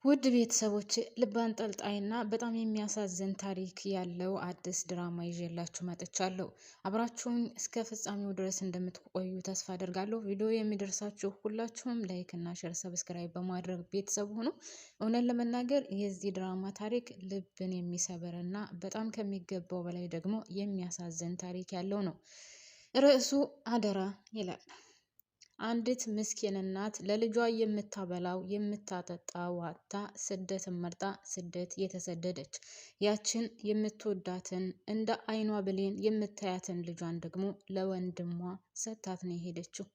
ውድ ቤተሰቦች ልብ አንጠልጣይና በጣም የሚያሳዝን ታሪክ ያለው አዲስ ድራማ ይዤላችሁ መጥቻለሁ። አብራችሁን እስከ ፍጻሜው ድረስ እንደምትቆዩ ተስፋ አደርጋለሁ። ቪዲዮ የሚደርሳችሁ ሁላችሁም ላይክ እና ሼር፣ ሰብስክራይብ በማድረግ ቤተሰብ ሁኑ። እውነት ለመናገር የዚህ ድራማ ታሪክ ልብን የሚሰብር እና በጣም ከሚገባው በላይ ደግሞ የሚያሳዝን ታሪክ ያለው ነው። ርዕሱ አደራ ይላል። አንዲት ምስኪን እናት ለልጇ የምታበላው የምታጠጣው አጥታ ስደትን መርጣ ስደት የተሰደደች ያችን የምትወዳትን እንደ አይኗ ብሌን የምታያትን ልጇን ደግሞ ለወንድሟ ሰታት ነው የሄደችው።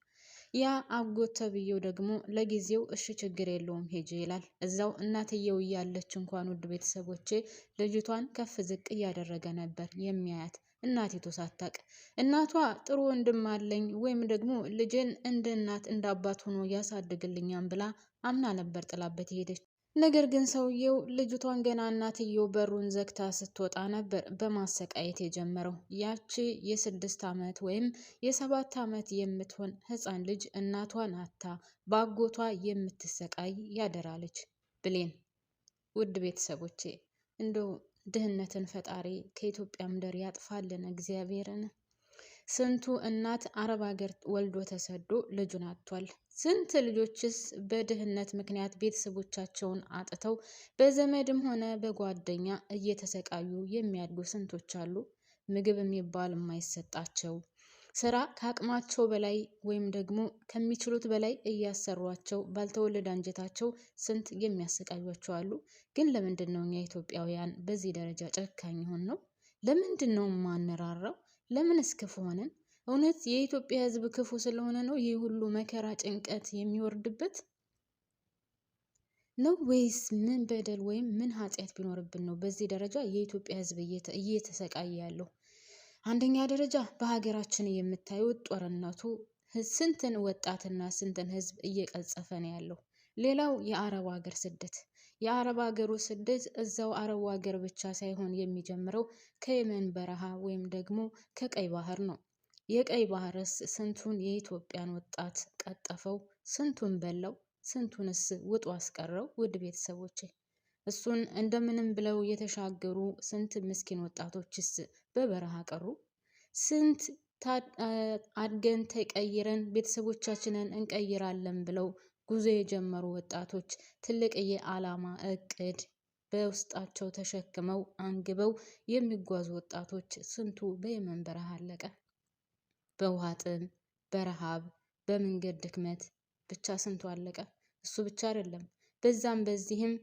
ያ አጎት ተብዬው ደግሞ ለጊዜው እሺ ችግር የለውም ሄጄ ይላል። እዛው እናትየው እያለች እንኳን ውድ ቤተሰቦቼ ልጅቷን ከፍ ዝቅ እያደረገ ነበር የሚያያት። እናቲቱ ሳታቅ እናቷ ጥሩ ወንድም አለኝ ወይም ደግሞ ልጅን እንደ እናት እንደ አባት ሆኖ ያሳድግልኛም ብላ አምና ነበር ጥላበት ሄደች። ነገር ግን ሰውየው ልጅቷን ገና እናትየው በሩን ዘግታ ስትወጣ ነበር በማሰቃየት የጀመረው። ያቺ የ6 ዓመት ወይም የ7 ዓመት የምትሆን ህፃን ልጅ እናቷን አታ በአጎቷ የምትሰቃይ ያደራለች ብሌን። ውድ ቤተሰቦቼ እንደው ድህነትን ፈጣሪ ከኢትዮጵያ ምድር ያጥፋልን እግዚአብሔርን። ስንቱ እናት አረብ ሀገር ወልዶ ተሰዶ ልጁን አጥቷል። ስንት ልጆችስ በድህነት ምክንያት ቤተሰቦቻቸውን አጥተው በዘመድም ሆነ በጓደኛ እየተሰቃዩ የሚያድጉ ስንቶች አሉ። ምግብ የሚባል የማይሰጣቸው፣ ስራ ከአቅማቸው በላይ ወይም ደግሞ ከሚችሉት በላይ እያሰሯቸው ባልተወለደ አንጀታቸው ስንት የሚያሰቃዩቸው አሉ። ግን ለምንድን ነው እኛ ኢትዮጵያውያን በዚህ ደረጃ ጨካኝ ሆን ነው? ለምንድን ነው ማንራራው? ለምንስ ክፉ ሆነን? እውነት የኢትዮጵያ ሕዝብ ክፉ ስለሆነ ነው ይህ ሁሉ መከራ ጭንቀት የሚወርድበት ነው? ወይስ ምን በደል ወይም ምን ኃጢአት ቢኖርብን ነው በዚህ ደረጃ የኢትዮጵያ ሕዝብ እየተሰቃየ ያለው? አንደኛ ደረጃ በሀገራችን የምታዩት ጦርነቱ ስንትን ወጣትና ስንትን ሕዝብ እየቀጸፈ ነው ያለው። ሌላው የአረብ ሀገር ስደት። የአረብ ሀገሩ ስደት እዛው አረብ ሀገር ብቻ ሳይሆን የሚጀምረው ከየመን በረሃ ወይም ደግሞ ከቀይ ባህር ነው። የቀይ ባህርስ ስንቱን የኢትዮጵያን ወጣት ቀጠፈው፣ ስንቱን በላው፣ ስንቱንስ ውጡ አስቀረው። ውድ ቤተሰቦቼ እሱን እንደምንም ብለው የተሻገሩ ስንት ምስኪን ወጣቶችስ በበረሃ ቀሩ። ስንት አድገን ተቀይረን ቤተሰቦቻችንን እንቀይራለን ብለው ጉዞ የጀመሩ ወጣቶች ትልቅዬ ዓላማ እቅድ በውስጣቸው ተሸክመው አንግበው የሚጓዙ ወጣቶች ስንቱ በየመን በረሃ አለቀ። በውሃ ጥም፣ በረሃብ፣ በመንገድ ድክመት ብቻ ስንቱ አለቀ። እሱ ብቻ አይደለም፣ በዛም በዚህም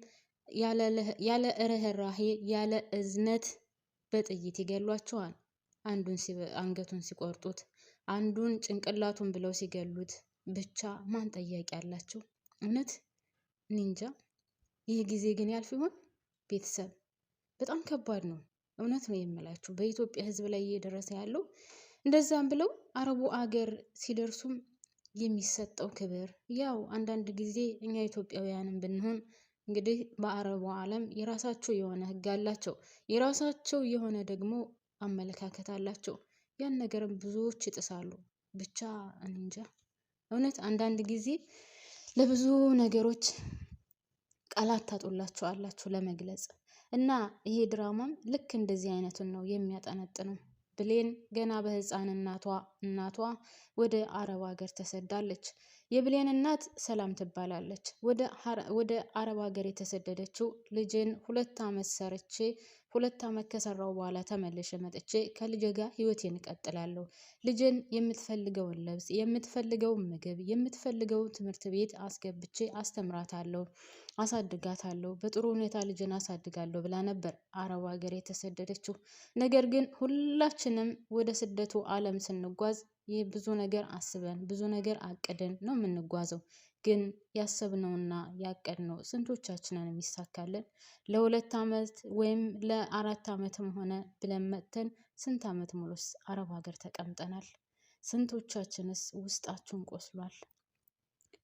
ያለ ርህራሄ ያለ እዝነት በጥይት ይገሏቸዋል። አንዱን አንገቱን ሲቆርጡት፣ አንዱን ጭንቅላቱን ብለው ሲገሉት ብቻ ማን ጠያቂ ያላቸው? እውነት ኒንጃ። ይህ ጊዜ ግን ያልፍ ይሆን? ቤተሰብ በጣም ከባድ ነው። እውነት ነው የምላችሁ በኢትዮጵያ ሕዝብ ላይ እየደረሰ ያለው። እንደዛም ብለው አረቡ አገር ሲደርሱም የሚሰጠው ክብር ያው አንዳንድ ጊዜ እኛ ኢትዮጵያውያንን ብንሆን እንግዲህ በአረቡ ዓለም የራሳቸው የሆነ ሕግ አላቸው፣ የራሳቸው የሆነ ደግሞ አመለካከት አላቸው። ያን ነገርም ብዙዎች ይጥሳሉ። ብቻ እንጃ እውነት አንዳንድ ጊዜ ለብዙ ነገሮች ቃላት ታጡላችኋላችሁ ለመግለጽ። እና ይሄ ድራማም ልክ እንደዚህ አይነቱን ነው የሚያጠነጥነው። ብሌን ገና በህፃን እናቷ ወደ አረብ ሀገር ተሰዳለች። የብሌን እናት ሰላም ትባላለች። ወደ አረብ ሀገር የተሰደደችው ልጅን 2 ዓመት ሰርቼ 2 ዓመት ከሰራው በኋላ ተመልሼ መጥቼ ከልጄ ጋር ህይወቴን እቀጥላለሁ። ልጅን የምትፈልገውን ልብስ፣ የምትፈልገውን ምግብ፣ የምትፈልገውን ትምህርት ቤት አስገብቼ አስተምራታለሁ፣ አሳድጋታለሁ፣ በጥሩ ሁኔታ ልጅን አሳድጋለሁ ብላ ነበር አረብ ሀገር የተሰደደችው። ነገር ግን ሁላችንም ወደ ስደቱ ዓለም ስንጓዝ ይህ ብዙ ነገር አስበን ብዙ ነገር አቅደን ነው የምንጓዘው። ግን ያሰብነውና ያቀድነው ስንቶቻችንን የሚሳካልን? ለ2 ዓመት ወይም ለ4 ዓመትም ሆነ ብለን መጥተን ስንት ዓመት ሙሉስ አረብ ሀገር ተቀምጠናል? ስንቶቻችንስ ውስጣችሁን ቆስሏል?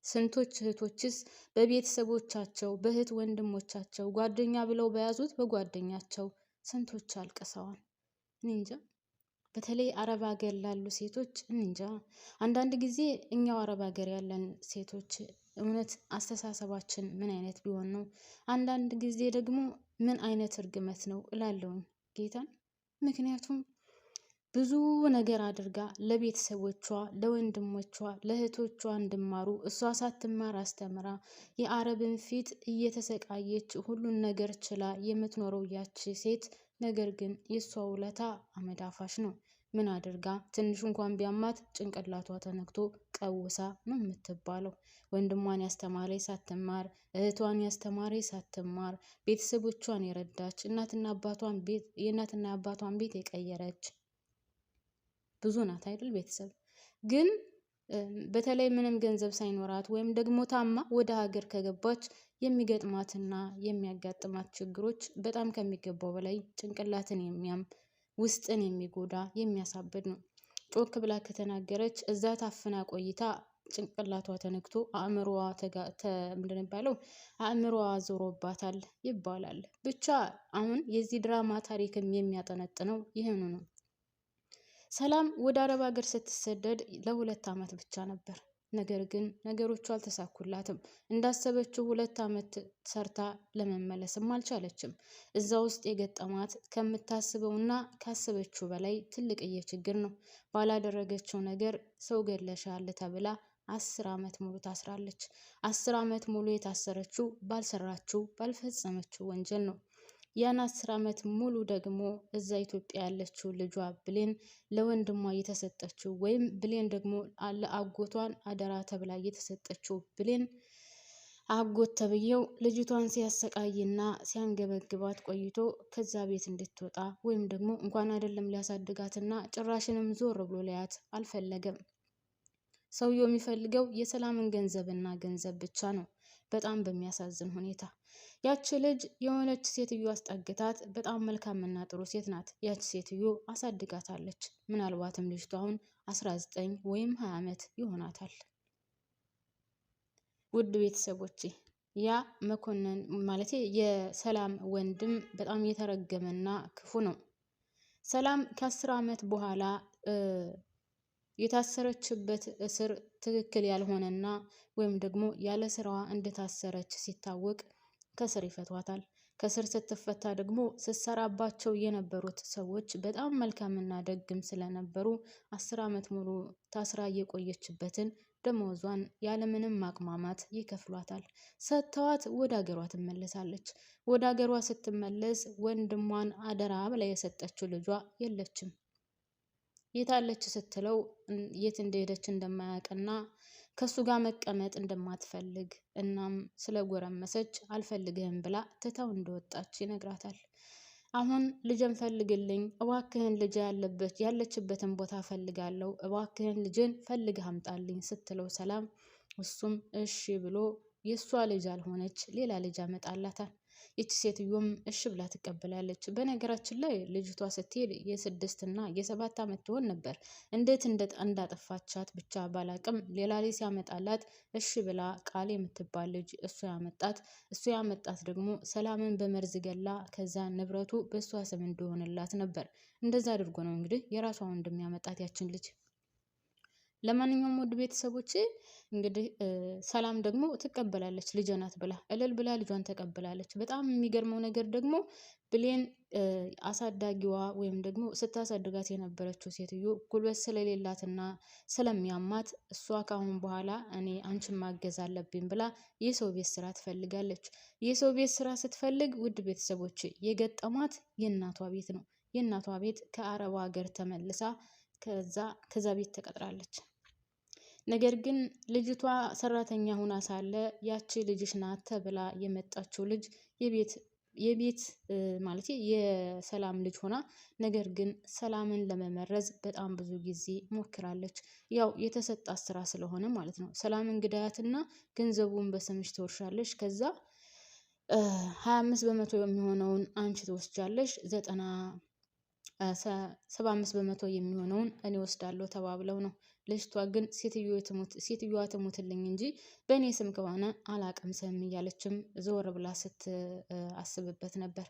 ስንቶች እህቶችስ በቤተሰቦቻቸው በእህት ወንድሞቻቸው ጓደኛ ብለው በያዙት በጓደኛቸው ስንቶች አልቅሰዋል። እንጃ በተለይ አረብ ሀገር ላሉ ሴቶች እንጃ። አንዳንድ ጊዜ እኛው አረብ ሀገር ያለን ሴቶች እውነት አስተሳሰባችን ምን አይነት ቢሆን ነው? አንዳንድ ጊዜ ደግሞ ምን አይነት እርግመት ነው እላለሁኝ ጌታን። ምክንያቱም ብዙ ነገር አድርጋ ለቤተሰቦቿ፣ ለወንድሞቿ፣ ለእህቶቿ እንዲማሩ እሷ ሳትማር አስተምራ የአረብን ፊት እየተሰቃየች ሁሉን ነገር ችላ የምትኖረው ያቺ ሴት ነገር ግን የእሷ ውለታ አመድ አፋሽ ነው። ምን አድርጋ ትንሽ እንኳን ቢያማት ጭንቅላቷ ተነክቶ ቀውሳ ነው የምትባለው። ወንድሟን ያስተማረ ሳትማር፣ እህቷን ያስተማረ ሳትማር፣ ቤተሰቦቿን የረዳች የእናትና አባቷን ቤት የቀየረች ብዙ ናት አይደል? ቤተሰብ ግን በተለይ ምንም ገንዘብ ሳይኖራት ወይም ደግሞ ታማ ወደ ሀገር ከገባች የሚገጥማትና የሚያጋጥማት ችግሮች በጣም ከሚገባው በላይ ጭንቅላትን የሚያም ውስጥን የሚጎዳ የሚያሳብድ ነው። ጮክ ብላ ከተናገረች እዛ ታፍና ቆይታ ጭንቅላቷ ተነክቶ አእምሮዋ ምንድን የሚባለው አእምሮዋ ዞሮባታል ይባላል። ብቻ አሁን የዚህ ድራማ ታሪክም የሚያጠነጥነው ይህኑ ነው። ሰላም ወደ አረብ ሀገር ስትሰደድ ለ2 ዓመት ብቻ ነበር። ነገር ግን ነገሮቹ አልተሳኩላትም። እንዳሰበችው 2 ዓመት ሰርታ ለመመለስም አልቻለችም። እዛ ውስጥ የገጠማት ከምታስበውና ካሰበችው በላይ ትልቅዬ ችግር ነው። ባላደረገችው ነገር ሰው ገለሻል ተብላ 10 ዓመት ሙሉ ታስራለች። 10 ዓመት ሙሉ የታሰረችው ባልሰራችው ባልፈጸመችው ወንጀል ነው። ያን 10 ዓመት ሙሉ ደግሞ እዛ ኢትዮጵያ ያለችው ልጇ ብሌን ለወንድሟ እየተሰጠችው ወይም ብሌን ደግሞ ለአጎቷን አደራ ተብላ እየተሰጠችው ብሌን አጎት ተብዬው ልጅቷን ሲያሰቃይና ሲያንገበግባት ቆይቶ ከዛ ቤት እንድትወጣ ወይም ደግሞ እንኳን አይደለም ሊያሳድጋትና ጭራሽንም ዞር ብሎ ሊያት አልፈለገም። ሰውየው የሚፈልገው የሰላምን ገንዘብና ገንዘብ ብቻ ነው። በጣም በሚያሳዝን ሁኔታ ያቺ ልጅ የሆነች ሴትዮ አስጠግታት በጣም መልካምና ጥሩ ሴት ናት። ያቺ ሴትዮ አሳድጋታለች። ምናልባትም ልጅቷ አሁን 19 ወይም 20 ዓመት ይሆናታል። ውድ ቤተሰቦቼ ያ መኮንን ማለት የሰላም ወንድም በጣም የተረገመና ክፉ ነው። ሰላም ከ10 ዓመት በኋላ የታሰረችበት እስር ትክክል ያልሆነና ወይም ደግሞ ያለ ስራዋ እንደታሰረች ሲታወቅ ከስር ይፈቷታል። ከስር ስትፈታ ደግሞ ስትሰራባቸው የነበሩት ሰዎች በጣም መልካምና ደግም ስለነበሩ 10 ዓመት ሙሉ ታስራ የቆየችበትን ደመወዟን ያለምንም ማቅማማት ይከፍሏታል። ሰጥተዋት ወደ ሀገሯ ትመለሳለች። ወደ ሀገሯ ስትመለስ ወንድሟን አደራ ብላ የሰጠችው ልጇ የለችም። የታለች ስትለው የት እንደሄደች እንደማያውቅና ከሱ ጋር መቀመጥ እንደማትፈልግ እናም ስለጎረመሰች አልፈልግህም ብላ ትታው እንደወጣች ይነግራታል። አሁን ልጅን ፈልግልኝ እባክህን፣ ልጅ ያለችበትን ቦታ ፈልጋለሁ፣ እባክህን ልጅን ፈልግህ አምጣልኝ ስትለው ሰላም እሱም እሺ ብሎ የእሷ ልጅ አልሆነች ሌላ ልጅ ያመጣላታል። ይቺ ሴትዮም እሺ ብላ ትቀበላለች። በነገራችን ላይ ልጅቷ ስትሄድ የ6 እና የ7 ዓመት ትሆን ነበር። እንዴት እንዳጠፋቻት ብቻ ባላቅም ሌላ ልጅ ሲያመጣላት እሺ ብላ ቃል የምትባል ልጅ እሱ ያመጣት ደግሞ ሰላምን በመርዝ ገላ ከዛ ንብረቱ በእሷ ስም እንደሆነላት ነበር። እንደዛ አድርጎ ነው እንግዲህ የራሷ ወንድም ያመጣት ያችን ልጅ። ለማንኛውም ውድ ቤተሰቦቼ እንግዲህ ሰላም ደግሞ ትቀበላለች ልጅ ናት ብላ እልል ብላ ልጇን ተቀብላለች። በጣም የሚገርመው ነገር ደግሞ ብሌን አሳዳጊዋ ወይም ደግሞ ስታሳድጋት የነበረችው ሴትዮ ጉልበት ስለሌላትና ስለሚያማት እሷ ካሁን በኋላ እኔ አንቺን ማገዝ አለብኝ ብላ የሰው ቤት ስራ ትፈልጋለች። የሰው ቤት ስራ ስትፈልግ ውድ ቤተሰቦች የገጠማት የእናቷ ቤት ነው። የእናቷ ቤት ከአረብ ሀገር ተመልሳ ከዛ ቤት ተቀጥራለች። ነገር ግን ልጅቷ ሰራተኛ ሁና ሳለ ያቺ ልጅሽ ናት ተብላ የመጣችው ልጅ የቤት ማለት የሰላም ልጅ ሆና ነገር ግን ሰላምን ለመመረዝ በጣም ብዙ ጊዜ ሞክራለች። ያው የተሰጣት ስራ ስለሆነ ማለት ነው። ሰላምን ግዳያትና ገንዘቡን በስምሽ ትወርሻለሽ፣ ከዛ 25 በመቶ የሚሆነውን አንቺ ትወስጃለሽ፣ 75 በመቶ የሚሆነውን እኔ ወስዳለሁ ተባብለው ነው ልጅቷ ግን ሴትዮዋ ትሙትልኝ እንጂ በእኔ ስም ከሆነ አላቀምስም እያለችም ዘወር ብላ ስትአስብበት ነበር።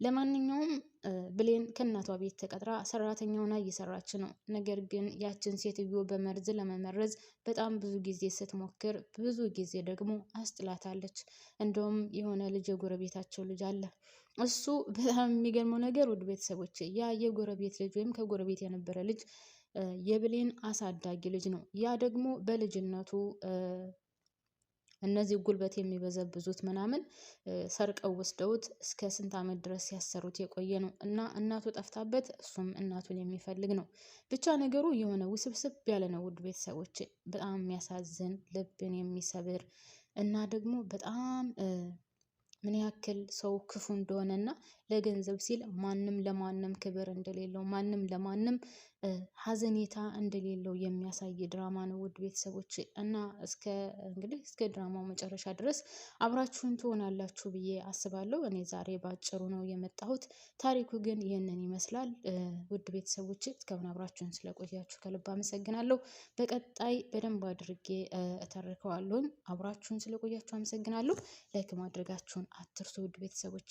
ለማንኛውም ብሌን ከእናቷ ቤት ተቀጥራ ሰራተኛ ሆና እየሰራች ነው። ነገር ግን ያችን ሴትዮ በመርዝ ለመመረዝ በጣም ብዙ ጊዜ ስትሞክር ብዙ ጊዜ ደግሞ አስጥላታለች። እንደውም የሆነ ልጅ የጎረቤታቸው ልጅ አለ። እሱ በጣም የሚገርመው ነገር ውድ ቤተሰቦች ያ የጎረቤት ልጅ ወይም ከጎረቤት የነበረ ልጅ የብሌን አሳዳጊ ልጅ ነው። ያ ደግሞ በልጅነቱ እነዚህ ጉልበት የሚበዘብዙት ምናምን ሰርቀው ወስደውት እስከ ስንት ዓመት ድረስ ሲያሰሩት የቆየ ነው እና እናቱ ጠፍታበት እሱም እናቱን የሚፈልግ ነው። ብቻ ነገሩ የሆነ ውስብስብ ያለ ነው ውድ ቤተሰቦች። በጣም የሚያሳዝን ልብን የሚሰብር እና ደግሞ በጣም ምን ያክል ሰው ክፉ እንደሆነ እና ለገንዘብ ሲል ማንም ለማንም ክብር እንደሌለው ማንም ለማንም ሀዘኔታ እንደሌለው የሚያሳይ ድራማ ነው ውድ ቤተሰቦች። እና እንግዲህ እስከ ድራማው መጨረሻ ድረስ አብራችሁን ትሆናላችሁ ብዬ አስባለሁ። እኔ ዛሬ ባጭሩ ነው የመጣሁት። ታሪኩ ግን ይህንን ይመስላል። ውድ ቤተሰቦች እስካሁን አብራችሁን ስለቆያችሁ ከልብ አመሰግናለሁ። በቀጣይ በደንብ አድርጌ እተርከዋለሁኝ። አብራችሁን ስለቆያችሁ አመሰግናለሁ። ላይክ ማድረጋችሁን አትርሱ ውድ ቤተሰቦች።